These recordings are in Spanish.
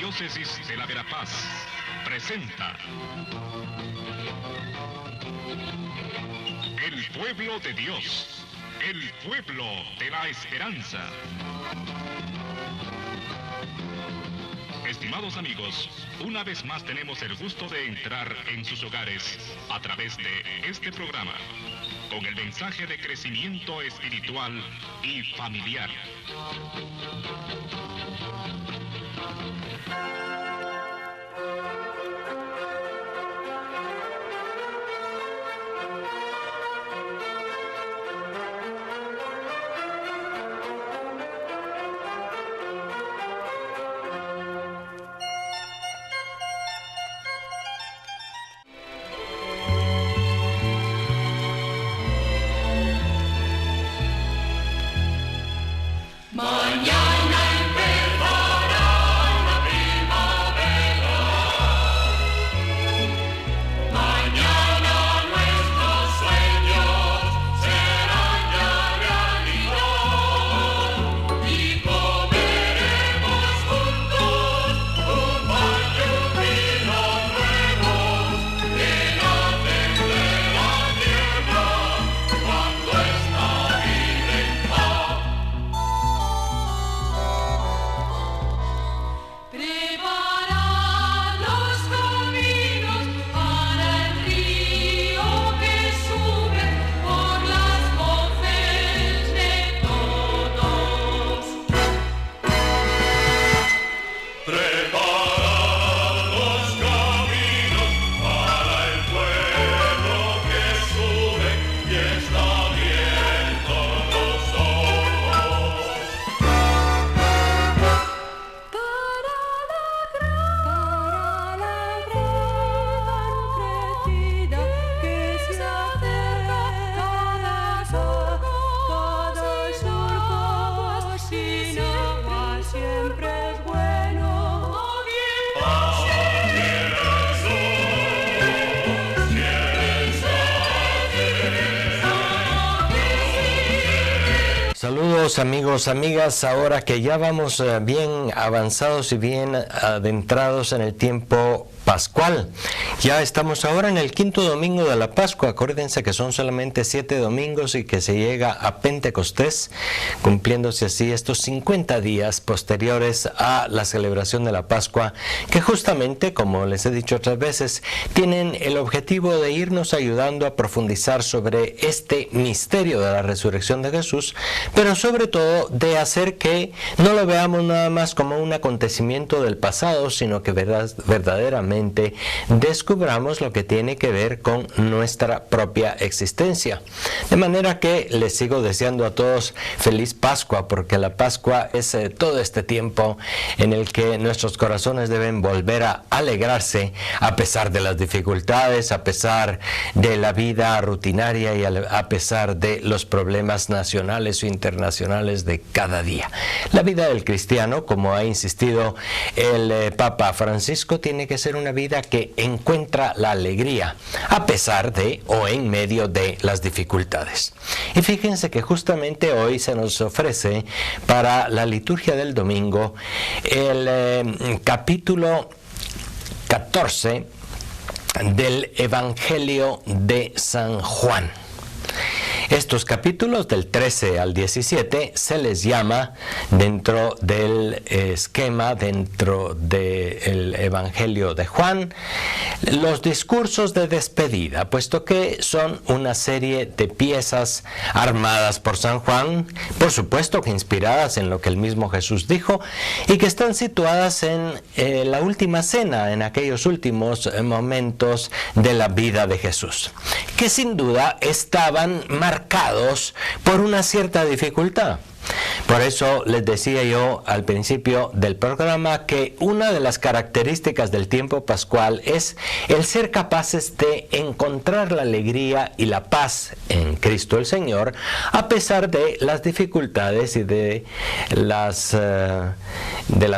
Arquidiócesis de la Verapaz presenta El Pueblo de Dios, el pueblo de la esperanza. Estimados amigos, una vez más tenemos el gusto de entrar en sus hogares a través de este programa, con el mensaje de crecimiento espiritual y familiar. Saludos amigos, amigas, ahora que ya vamos bien avanzados y bien adentrados en el tiempo pascual. Ya estamos ahora en el quinto domingo de la Pascua. Acuérdense que son solamente 7 domingos y que se llega a Pentecostés, cumpliéndose así estos 50 días posteriores a la celebración de la Pascua, que justamente, como les he dicho otras veces, tienen el objetivo de irnos ayudando a profundizar sobre este misterio de la resurrección de Jesús, pero sobre todo de hacer que no lo veamos nada más como un acontecimiento del pasado, sino que verdaderamente descubramos lo que tiene que ver con nuestra propia existencia. De manera que les sigo deseando a todos feliz Pascua, porque la Pascua es todo este tiempo en el que nuestros corazones deben volver a alegrarse a pesar de las dificultades, a pesar de la vida rutinaria y a pesar de los problemas nacionales o internacionales de cada día. La vida del cristiano, como ha insistido el Papa Francisco, tiene que ser una vida que encuentra la alegría a pesar de o en medio de las dificultades. Y fíjense que justamente hoy se nos ofrece para la liturgia del domingo el capítulo 14 del Evangelio de San Juan. Estos capítulos del 13 al 17 se les llama, dentro del esquema, dentro del Evangelio de Juan, los discursos de despedida, puesto que son una serie de piezas armadas por San Juan, por supuesto que inspiradas en lo que el mismo Jesús dijo, y que están situadas en la última cena, en aquellos últimos momentos de la vida de Jesús, que sin duda estaban marcados por una cierta dificultad. Por eso les decía yo al principio del programa que una de las características del tiempo pascual es el ser capaces de encontrar la alegría y la paz en Cristo el Señor, a pesar de las dificultades y de las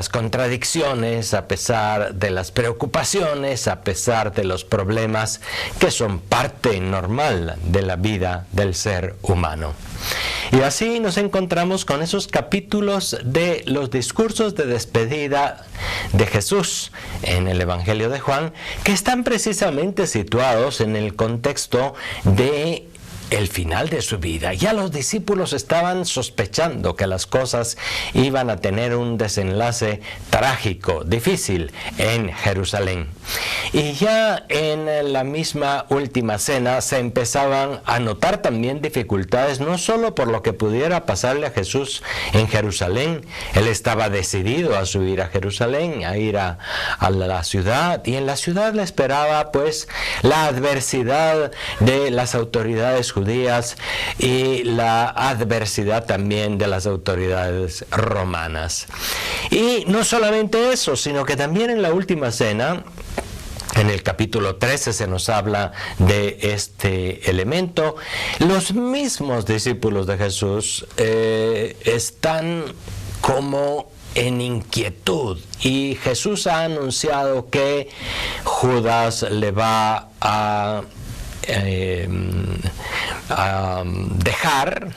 contradicciones, a pesar de las preocupaciones, a pesar de los problemas que son parte normal de la vida del ser humano. Y así nos encontramos comenzamos con esos capítulos de los discursos de despedida de Jesús en el Evangelio de Juan, que están precisamente situados en el contexto de el final de su vida. Ya los discípulos estaban sospechando que las cosas iban a tener un desenlace trágico, difícil en Jerusalén. Y ya en la misma última cena se empezaban a notar también dificultades, no solo por lo que pudiera pasarle a Jesús en Jerusalén. Él estaba decidido a subir a Jerusalén, a ir a la ciudad, y en la ciudad le esperaba pues la adversidad de las autoridades judías y la adversidad también de las autoridades romanas. Y no solamente eso, sino que también en la última cena, en el capítulo 13 se nos habla de este elemento. Los mismos discípulos de Jesús están como en inquietud, y Jesús ha anunciado que Judas le va a dejar,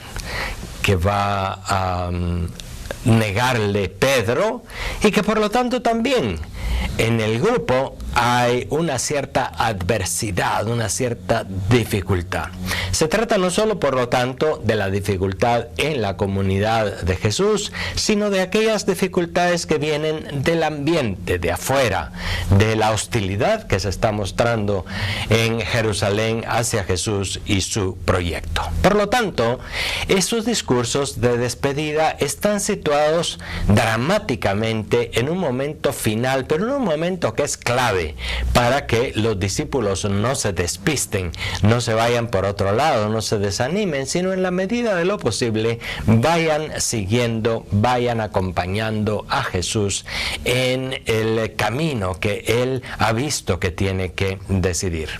que va a negarle Pedro, y que por lo tanto también en el grupo hay una cierta adversidad, una cierta dificultad. Se trata no solo, por lo tanto, de la dificultad en la comunidad de Jesús, sino de aquellas dificultades que vienen del ambiente, de afuera, de la hostilidad que se está mostrando en Jerusalén hacia Jesús y su proyecto. Por lo tanto, esos discursos de despedida están situados dramáticamente en un momento final, pero en un momento que es clave para que los discípulos no se despisten, no se vayan por otro lado, no se desanimen, sino en la medida de lo posible vayan siguiendo, vayan acompañando a Jesús en el camino que Él ha visto que tiene que decidir.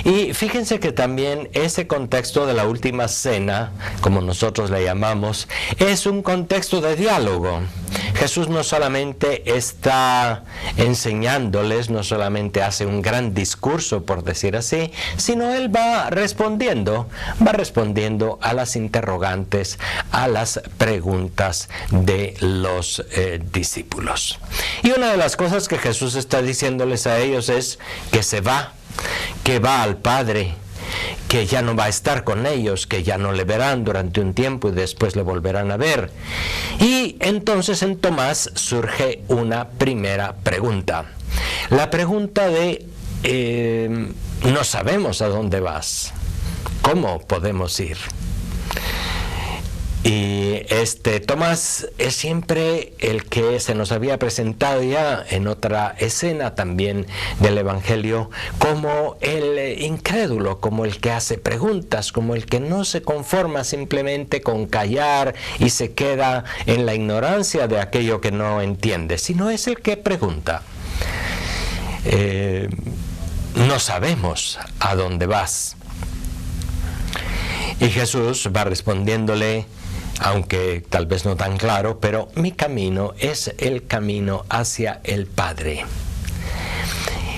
Y fíjense que también ese contexto de la última cena, como nosotros le llamamos, es un contexto de diálogo. Jesús no solamente está enseñándoles, no solamente hace un gran discurso, por decir así, sino Él va respondiendo a las interrogantes, a las preguntas de los discípulos. Y una de las cosas que Jesús está diciéndoles a ellos es que se va, que va al Padre, que ya no va a estar con ellos, que ya no le verán durante un tiempo y después le volverán a ver. Y entonces en Tomás surge una primera pregunta. La pregunta de, no sabemos a dónde vas, ¿cómo podemos ir? Y Tomás es siempre el que se nos había presentado ya en otra escena también del Evangelio como el incrédulo, como el que hace preguntas, como el que no se conforma simplemente con callar y se queda en la ignorancia de aquello que no entiende, sino es el que pregunta. No sabemos a dónde vas. Y Jesús va respondiéndole, aunque tal vez no tan claro, pero mi camino es el camino hacia el Padre.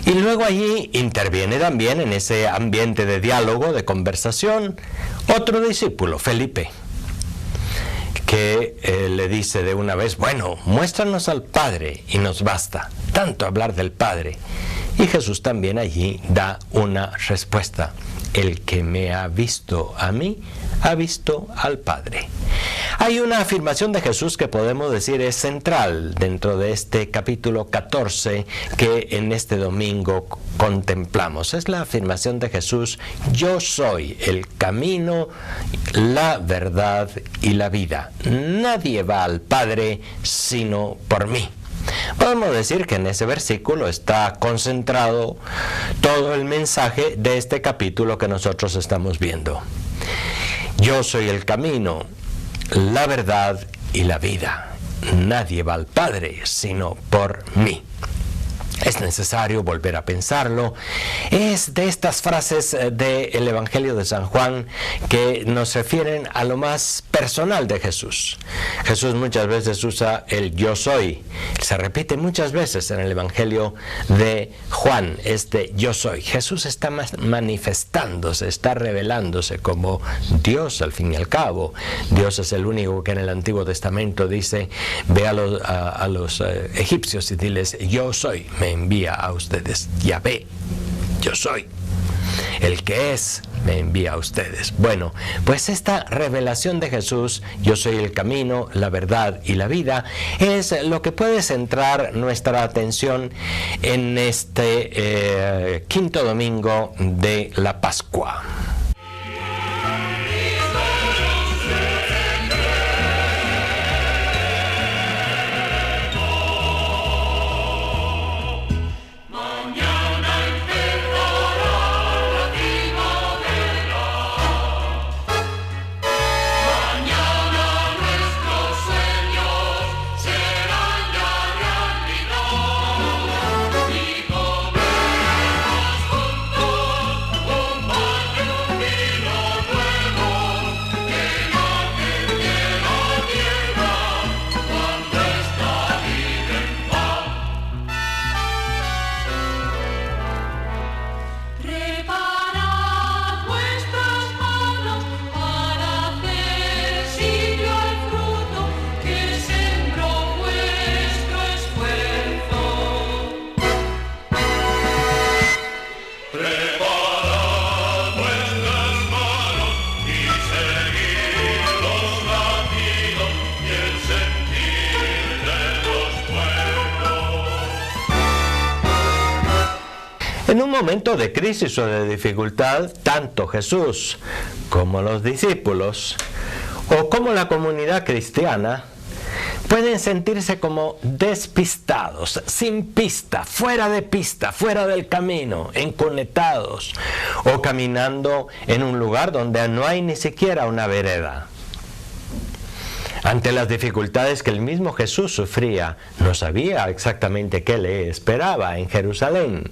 Y luego allí interviene también en ese ambiente de diálogo, de conversación, otro discípulo, Felipe, que le dice de una vez, bueno, muéstranos al Padre y nos basta, tanto hablar del Padre. Y Jesús también allí da una respuesta. El que me ha visto a mí, ha visto al Padre. Hay una afirmación de Jesús que podemos decir es central dentro de este capítulo 14 que en este domingo contemplamos. Es la afirmación de Jesús: yo soy el camino, la verdad y la vida. Nadie va al Padre sino por mí. Podemos decir que en ese versículo está concentrado todo el mensaje de este capítulo que nosotros estamos viendo. Yo soy el camino, la verdad y la vida. Nadie va al Padre sino por mí. Es necesario volver a pensarlo. Es de estas frases del Evangelio de San Juan que nos refieren a lo más personal de Jesús. Jesús muchas veces usa el yo soy. Se repite muchas veces en el Evangelio de Juan. Juan, yo soy. Jesús está manifestándose, está revelándose como Dios al fin y al cabo. Dios es el único que en el Antiguo Testamento dice, ve a los egipcios y diles, yo soy, me envía a ustedes. Yahvé, yo soy. El que es, me envía a ustedes. Bueno, pues esta revelación de Jesús, yo soy el camino, la verdad y la vida, es lo que puede centrar nuestra atención en este quinto domingo de la Pascua. En un momento de crisis o de dificultad, tanto Jesús como los discípulos o como la comunidad cristiana pueden sentirse como despistados, sin pista, fuera del camino, encunetados o caminando en un lugar donde no hay ni siquiera una vereda. Ante las dificultades que el mismo Jesús sufría, no sabía exactamente qué le esperaba en Jerusalén.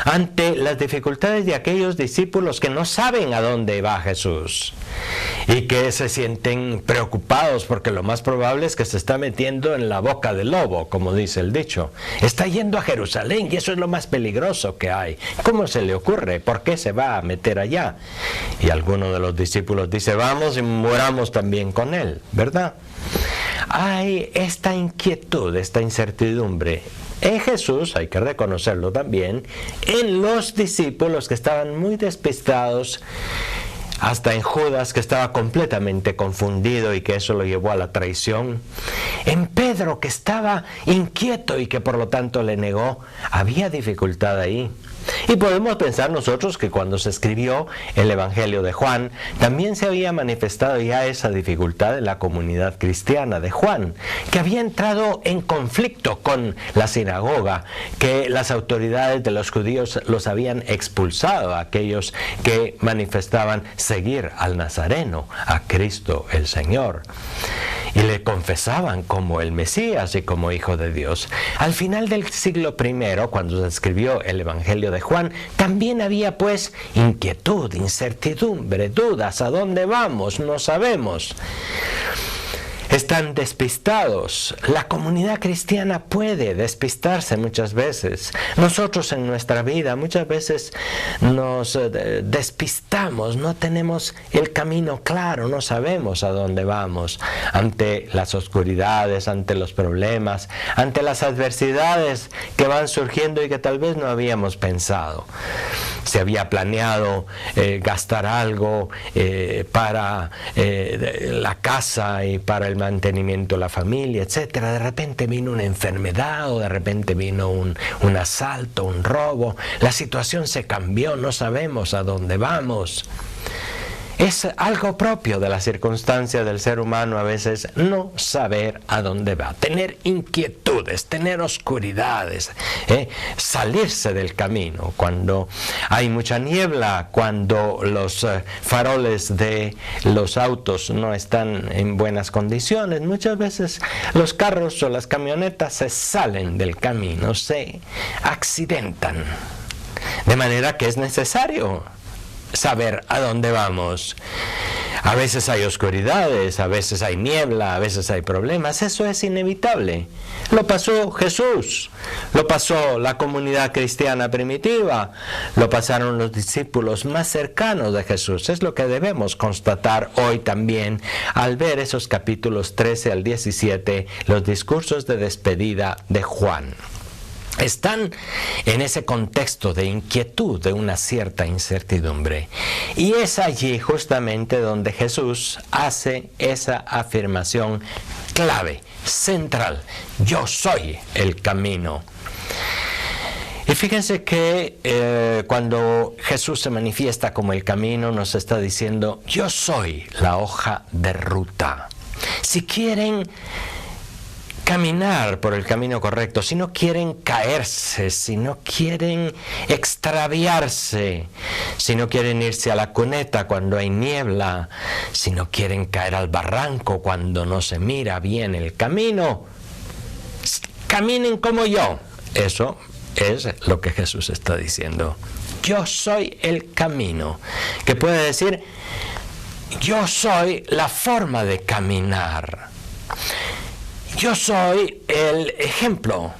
Ante las dificultades de aquellos discípulos que no saben a dónde va Jesús y que se sienten preocupados porque lo más probable es que se está metiendo en la boca del lobo, como dice el dicho. Está yendo a Jerusalén y eso es lo más peligroso que hay. ¿Cómo se le ocurre? ¿Por qué se va a meter allá? Y alguno de los discípulos dice, vamos y muramos también con él, ¿verdad? Hay esta inquietud, esta incertidumbre en Jesús, hay que reconocerlo también, en los discípulos que estaban muy despistados, hasta en Judas, que estaba completamente confundido y que eso lo llevó a la traición, en Pedro, que estaba inquieto y que por lo tanto le negó. Había dificultad ahí. Y podemos pensar nosotros que cuando se escribió el Evangelio de Juan, también se había manifestado ya esa dificultad en la comunidad cristiana de Juan, que había entrado en conflicto con la sinagoga, que las autoridades de los judíos los habían expulsado a aquellos que manifestaban seguir al Nazareno, a Cristo el Señor, y le confesaban como el Mesías y como Hijo de Dios. Al final del siglo I, cuando se escribió el Evangelio de Juan, también había pues inquietud, incertidumbre, dudas. ¿A dónde vamos? No sabemos. Están despistados. La comunidad cristiana puede despistarse muchas veces. Nosotros en nuestra vida muchas veces nos despistamos, no tenemos el camino claro, no sabemos a dónde vamos ante las oscuridades, ante los problemas, ante las adversidades que van surgiendo y que tal vez no habíamos pensado. Se había planeado gastar algo para la casa y para el mantenimiento de la familia, etcétera. De repente vino una enfermedad o de repente vino un asalto, un robo. La situación se cambió, no sabemos a dónde vamos. Es algo propio de la circunstancia del ser humano a veces no saber a dónde va, tener inquietudes, tener oscuridades, salirse del camino. Cuando hay mucha niebla, cuando los faroles de los autos no están en buenas condiciones, muchas veces los carros o las camionetas se salen del camino, se accidentan. De manera que es necesario saber a dónde vamos. A veces hay oscuridades, a veces hay niebla, a veces hay problemas. Eso es inevitable. Lo pasó Jesús, lo pasó la comunidad cristiana primitiva, lo pasaron los discípulos más cercanos de Jesús. Es lo que debemos constatar hoy también al ver esos capítulos 13 al 17, los discursos de despedida de Juan. Están en ese contexto de inquietud, de una cierta incertidumbre. Y es allí justamente donde Jesús hace esa afirmación clave, central: yo soy el camino. Y fíjense que cuando Jesús se manifiesta como el camino, nos está diciendo: yo soy la hoja de ruta. Si quieren caminar por el camino correcto, si no quieren caerse, si no quieren extraviarse, si no quieren irse a la cuneta cuando hay niebla, si no quieren caer al barranco cuando no se mira bien el camino, caminen como yo. Eso es lo que Jesús está diciendo. Yo soy el camino, que puede decir: yo soy la forma de caminar. Yo soy el ejemplo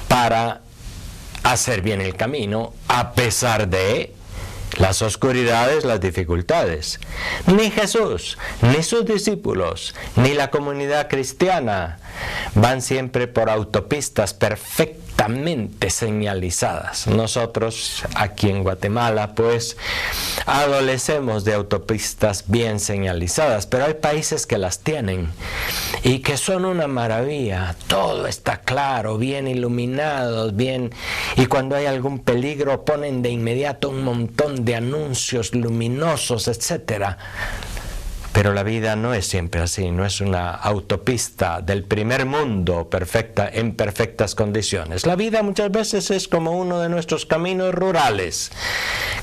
para hacer bien el camino a pesar de las oscuridades, las dificultades. Ni Jesús, ni sus discípulos, ni la comunidad cristiana van siempre por autopistas perfectamente señalizadas. Nosotros aquí en Guatemala pues adolecemos de autopistas bien señalizadas, pero hay países que las tienen y que son una maravilla. Todo está claro, bien iluminado, bien, y cuando hay algún peligro ponen de inmediato un montón de anuncios luminosos, etcétera. Pero la vida no es siempre así, no es una autopista del primer mundo perfecta, en perfectas condiciones. La vida muchas veces es como uno de nuestros caminos rurales,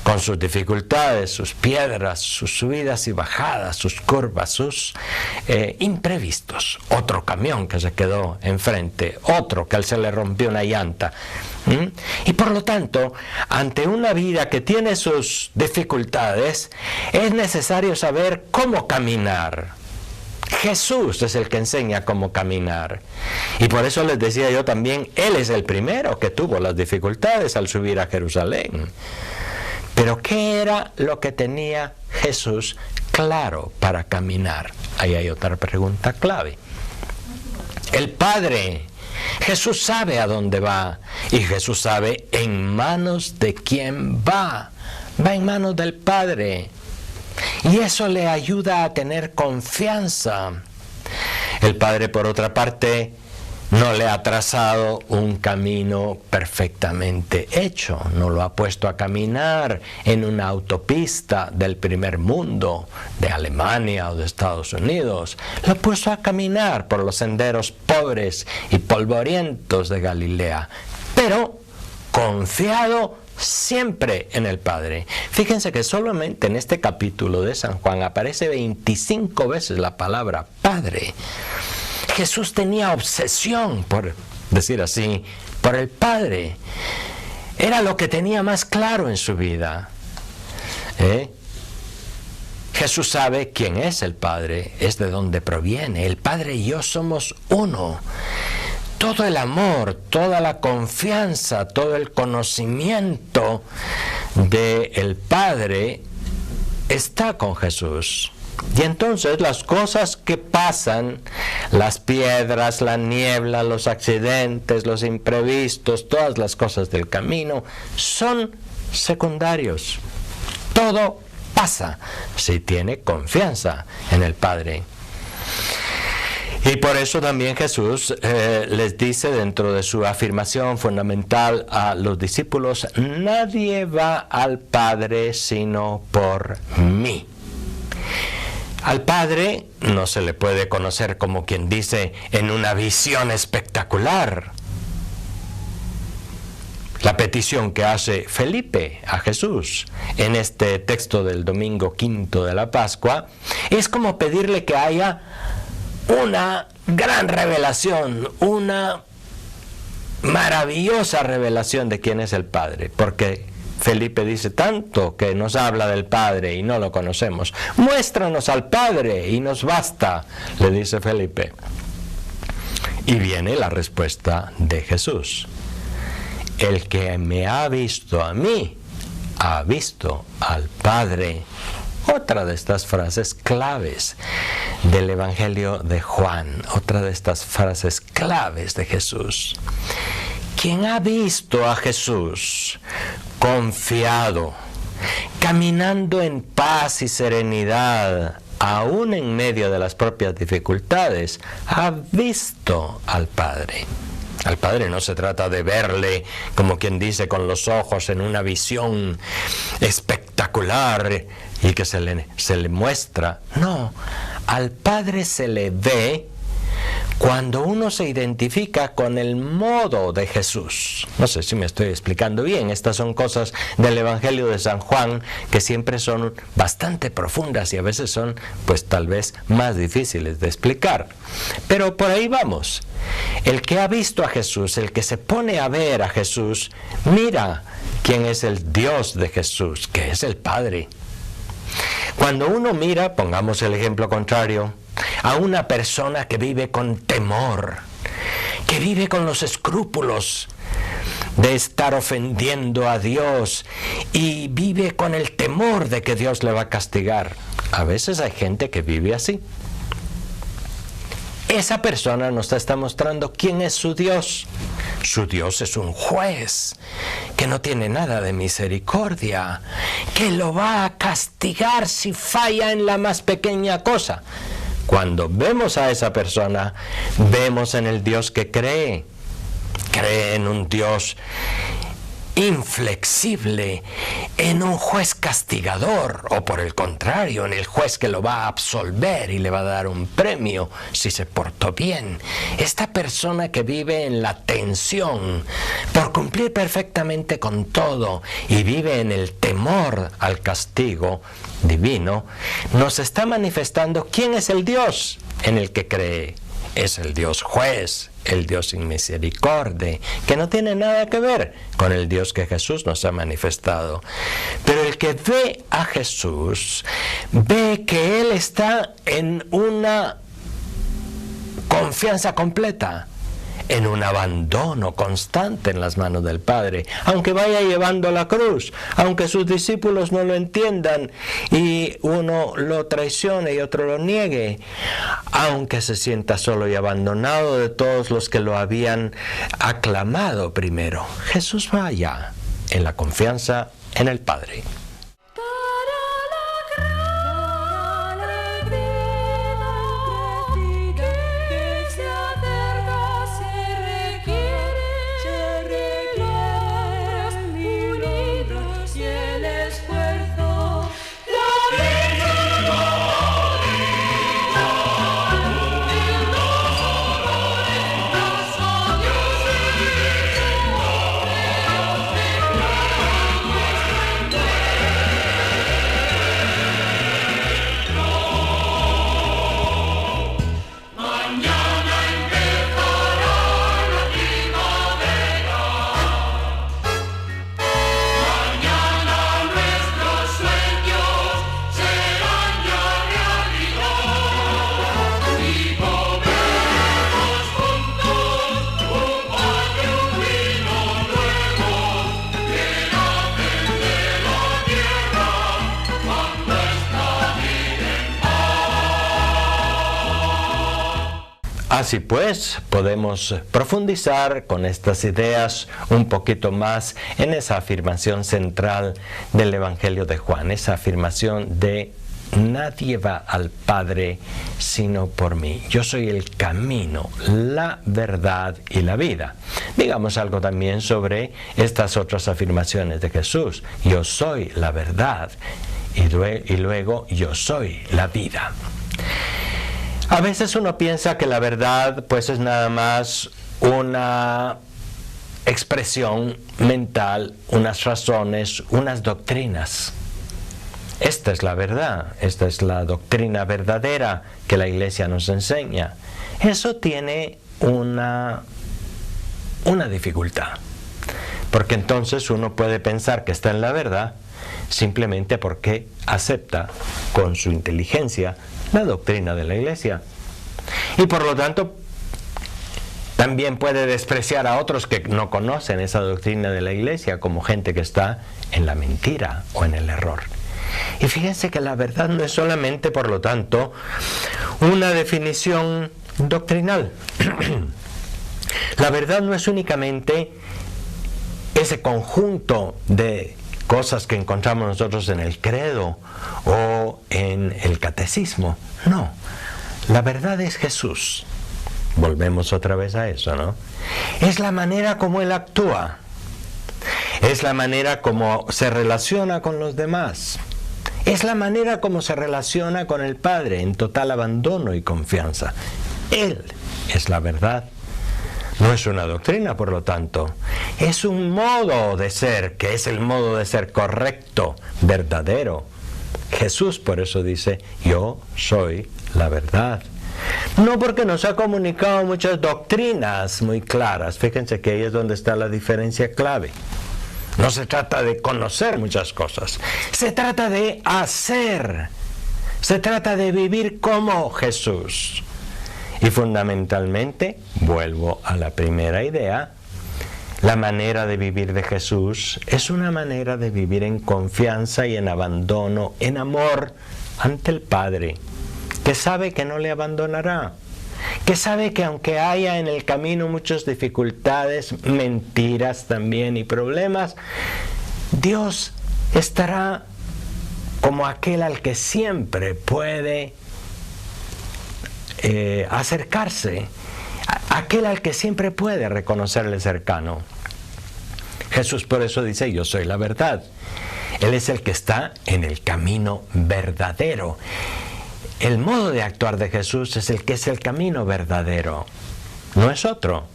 con sus dificultades, sus piedras, sus subidas y bajadas, sus curvas, sus imprevistos. Otro camión que se quedó enfrente, otro que se le rompió una llanta. Y por lo tanto, ante una vida que tiene sus dificultades, es necesario saber cómo caminar. Jesús es el que enseña cómo caminar. Y por eso les decía yo también, Él es el primero que tuvo las dificultades al subir a Jerusalén. Pero ¿qué era lo que tenía Jesús claro para caminar? Ahí hay otra pregunta clave. El Padre. Jesús sabe a dónde va, y Jesús sabe en manos de quién va. Va en manos del Padre. Y eso le ayuda a tener confianza. El Padre, por otra parte, no le ha trazado un camino perfectamente hecho, no lo ha puesto a caminar en una autopista del primer mundo, de Alemania o de Estados Unidos. Lo ha puesto a caminar por los senderos pobres y polvorientos de Galilea, pero confiado siempre en el Padre. Fíjense que solamente en este capítulo de San Juan aparece 25 veces la palabra Padre. Jesús tenía obsesión, por decir así, por el Padre. Era lo que tenía más claro en su vida. Jesús sabe quién es el Padre, es de dónde proviene. El Padre y yo somos uno. Todo el amor, toda la confianza, todo el conocimiento del Padre está con Jesús. Y entonces las cosas que pasan, las piedras, la niebla, los accidentes, los imprevistos, todas las cosas del camino, son secundarios. Todo pasa si tiene confianza en el Padre. Y por eso también Jesús les dice dentro de su afirmación fundamental a los discípulos: nadie va al Padre sino por mí. Al Padre no se le puede conocer, como quien dice, en una visión espectacular. La petición que hace Felipe a Jesús en este texto del domingo quinto de la Pascua es como pedirle que haya una gran revelación, una maravillosa revelación de quién es el Padre, porque Felipe dice, tanto que nos habla del Padre y no lo conocemos. Muéstranos al Padre y nos basta, le dice Felipe. Y viene la respuesta de Jesús. El que me ha visto a mí, ha visto al Padre. Otra de estas frases claves del Evangelio de Juan, otra de estas frases claves de Jesús. Quien ha visto a Jesús confiado, caminando en paz y serenidad, aún en medio de las propias dificultades, ha visto al Padre. Al Padre no se trata de verle, como quien dice, con los ojos en una visión espectacular y que se le muestra. No, al Padre se le ve cuando uno se identifica con el modo de Jesús. No sé si me estoy explicando bien. Estas son cosas del Evangelio de San Juan que siempre son bastante profundas y a veces son, pues tal vez, más difíciles de explicar. Pero por ahí vamos. El que ha visto a Jesús, el que se pone a ver a Jesús, mira quién es el Dios de Jesús, que es el Padre. Cuando uno mira, pongamos el ejemplo contrario, a una persona que vive con temor, que vive con los escrúpulos de estar ofendiendo a Dios y vive con el temor de que Dios le va a castigar. A veces hay gente que vive así. Esa persona nos está mostrando quién es su Dios. Su Dios es un juez que no tiene nada de misericordia, que lo va a castigar si falla en la más pequeña cosa. Cuando vemos a esa persona, vemos en el Dios que cree. Cree en un Dios inflexible, en un juez castigador, o por el contrario, en el juez que lo va a absolver y le va a dar un premio si se portó bien. Esta persona que vive en la tensión por cumplir perfectamente con todo y vive en el temor al castigo divino, nos está manifestando quién es el Dios en el que cree. Es el Dios juez, el Dios sin misericordia, que no tiene nada que ver con el Dios que Jesús nos ha manifestado. Pero el que ve a Jesús, ve que Él está en una confianza completa, en un abandono constante en las manos del Padre, aunque vaya llevando la cruz, aunque sus discípulos no lo entiendan y uno lo traicione y otro lo niegue, aunque se sienta solo y abandonado de todos los que lo habían aclamado primero. Jesús va allá en la confianza en el Padre. Así pues, podemos profundizar con estas ideas un poquito más en esa afirmación central del Evangelio de Juan, esa afirmación de nadie va al Padre sino por mí. Yo soy el camino, la verdad y la vida. Digamos algo también sobre estas otras afirmaciones de Jesús. Yo soy la verdad y luego yo soy la vida. A veces uno piensa que la verdad pues es nada más una expresión mental, unas razones, unas doctrinas. Esta es la verdad, esta es la doctrina verdadera que la Iglesia nos enseña. Eso tiene una dificultad. porque entonces uno puede pensar que está en la verdad simplemente porque acepta con su inteligencia la doctrina de la Iglesia. Y por lo tanto, también puede despreciar a otros que no conocen esa doctrina de la Iglesia como gente que está en la mentira o en el error. Y fíjense que la verdad no es solamente, por lo tanto, una definición doctrinal. La verdad no es únicamente ese conjunto de cosas que encontramos nosotros en el credo o en el catecismo. No, la verdad es Jesús. Volvemos otra vez a eso, ¿no? Es la manera como Él actúa. Es la manera como se relaciona con los demás. Es la manera como se relaciona con el Padre en total abandono y confianza. Él es la verdad. No es una doctrina, por lo tanto. Es un modo de ser, que es el modo de ser correcto, verdadero. Jesús por eso dice, yo soy la verdad. No porque nos ha comunicado muchas doctrinas muy claras. Fíjense que ahí es donde está la diferencia clave. No se trata de conocer muchas cosas. Se trata de hacer. Se trata de vivir como Jesús. Y fundamentalmente, vuelvo a la primera idea, la manera de vivir de Jesús es una manera de vivir en confianza y en abandono, en amor ante el Padre, que sabe que no le abandonará, que sabe que aunque haya en el camino muchas dificultades, mentiras también y problemas, Dios estará como aquel al que siempre puede acercarse, aquel al que siempre puede reconocerle cercano. Jesús por eso dice, yo soy la verdad. Él es el que está en el camino verdadero. El modo de actuar de Jesús es el que es el camino verdadero, no es otro.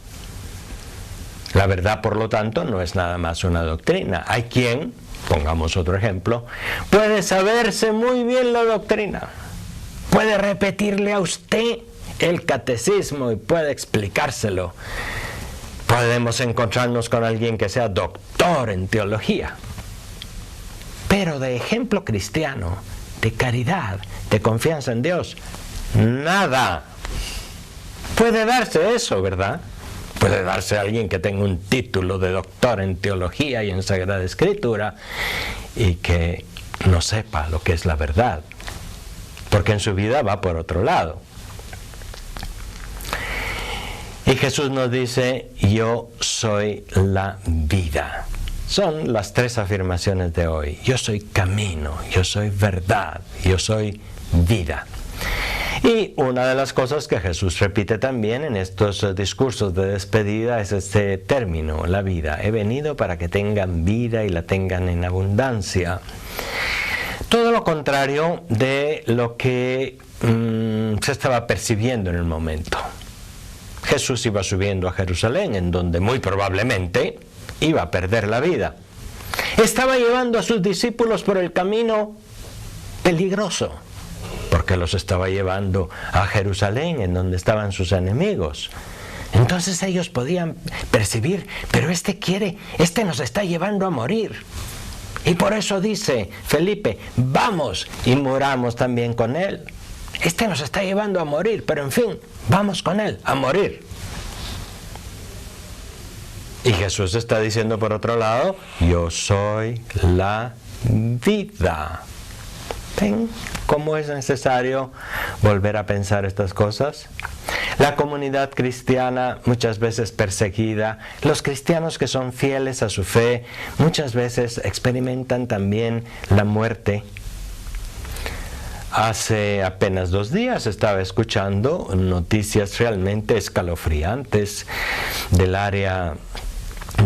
La verdad, por lo tanto, no es nada más una doctrina. Hay quien, pongamos otro ejemplo, puede saberse muy bien la doctrina, puede repetirle a usted el catecismo y puede explicárselo. Podemos encontrarnos con alguien que sea doctor en teología, pero de ejemplo cristiano, de caridad, de confianza en Dios, nada. Puede darse eso, ¿verdad? Puede darse a alguien que tenga un título de doctor en teología y en Sagrada Escritura y que no sepa lo que es la verdad, porque en su vida va por otro lado. Y Jesús nos dice, yo soy la vida. Son las tres afirmaciones de hoy. Yo soy camino, yo soy verdad, yo soy vida. Y una de las cosas que Jesús repite también en estos discursos de despedida es este término, la vida. He venido para que tengan vida y la tengan en abundancia. Todo lo contrario de lo que se estaba percibiendo en el momento. Jesús iba subiendo a Jerusalén, en donde muy probablemente iba a perder la vida. Estaba llevando a sus discípulos por el camino peligroso, porque los estaba llevando a Jerusalén, en donde estaban sus enemigos. Entonces ellos podían percibir, pero este nos está llevando a morir. Y por eso dice Felipe, vamos y muramos también con él. Este nos está llevando a morir, pero en fin, vamos con él a morir. Y Jesús está diciendo por otro lado, yo soy la vida. ¿Ven cómo es necesario volver a pensar estas cosas? La comunidad cristiana muchas veces perseguida, los cristianos que son fieles a su fe, muchas veces experimentan también la muerte. Hace apenas 2 días estaba escuchando noticias realmente escalofriantes del área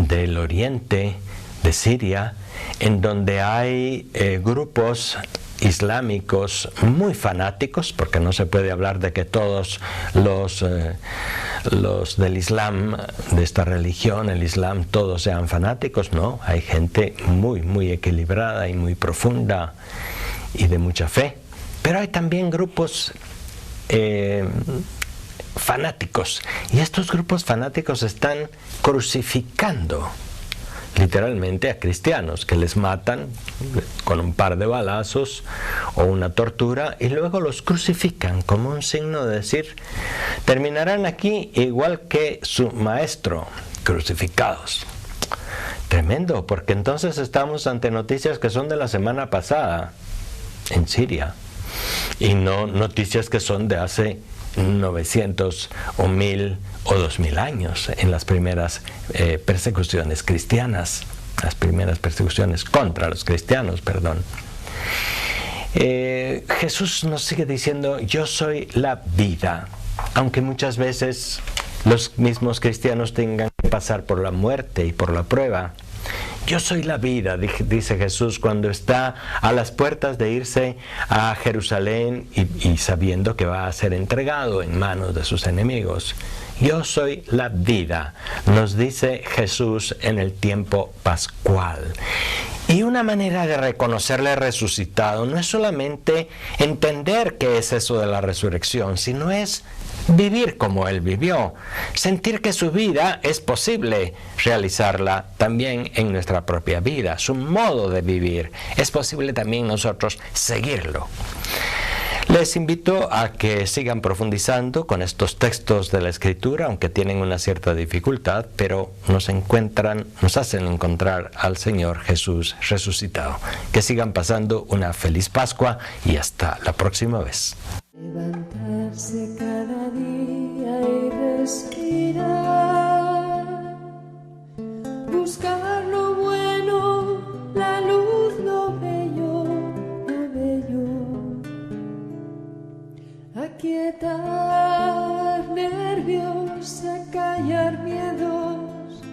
del Oriente, de Siria, en donde hay grupos islámicos muy fanáticos, porque no se puede hablar de que todos los del Islam, de esta religión, el Islam, todos sean fanáticos, no, hay gente muy, muy equilibrada y muy profunda y de mucha fe. Pero hay también grupos fanáticos, y estos grupos fanáticos están crucificando literalmente a cristianos que les matan con un par de balazos o una tortura y luego los crucifican como un signo de decir, terminarán aquí igual que su maestro, crucificados. Tremendo, porque entonces estamos ante noticias que son de la semana pasada en Siria y no noticias que son de hace 900 o 1000 o 2000 años en las primeras persecuciones cristianas, las primeras persecuciones contra los cristianos, perdón. Jesús nos sigue diciendo, yo soy la vida, aunque muchas veces los mismos cristianos tengan que pasar por la muerte y por la prueba. Yo soy la vida, dice Jesús cuando está a las puertas de irse a Jerusalén y sabiendo que va a ser entregado en manos de sus enemigos. Yo soy la vida, nos dice Jesús en el tiempo pascual. Y una manera de reconocerle resucitado no es solamente entender qué es eso de la resurrección, sino es vivir como Él vivió, sentir que su vida es posible realizarla también en nuestra propia vida, su modo de vivir, es posible también nosotros seguirlo. Les invito a que sigan profundizando con estos textos de la Escritura, aunque tienen una cierta dificultad, pero nos hacen encontrar al Señor Jesús resucitado. Que sigan pasando una feliz Pascua y hasta la próxima vez. Levantarse cada día y respirar, buscar lo bueno, la luz, lo bello, aquietar nervios, acallar miedos,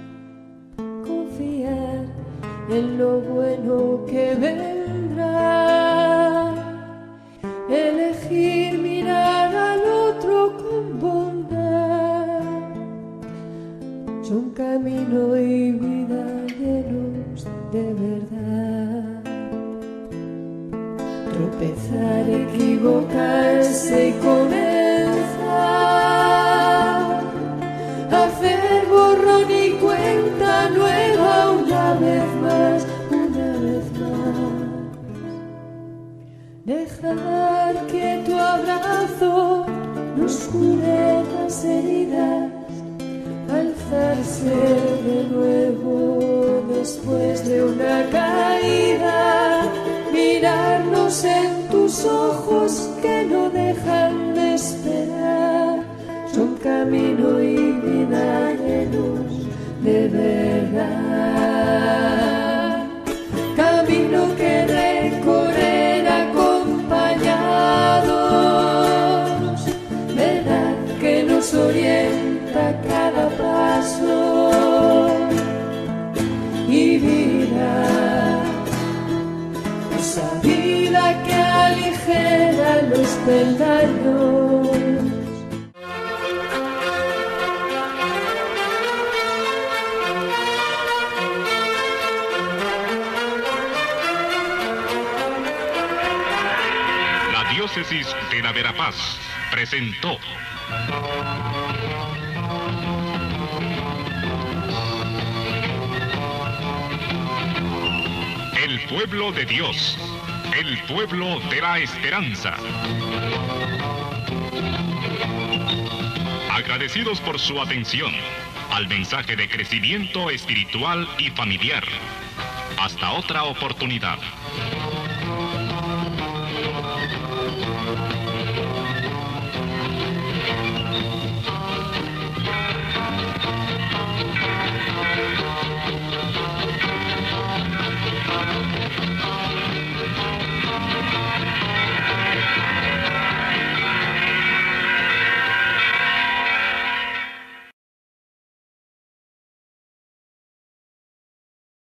confiar en lo bueno que vendrá. Elegir mirar al otro con bondad, son camino y vida llenos de verdad. Tropezar, equivocarse y comenzar, hacer borrón y cuenta nueva una vez más. Dejar que tu abrazo nos cure las heridas, alzarse de nuevo después de una caída, mirarnos en tus ojos que no dejan de esperar, son camino y vida llenos de verdad, camino que recorrer acompañados, verdad que nos orienta cada paso y vida, esa vida que aligera los peldaños. Diócesis de la Verapaz presentó El pueblo de Dios, el pueblo de la esperanza. Agradecidos por su atención al mensaje de crecimiento espiritual y familiar. Hasta otra oportunidad.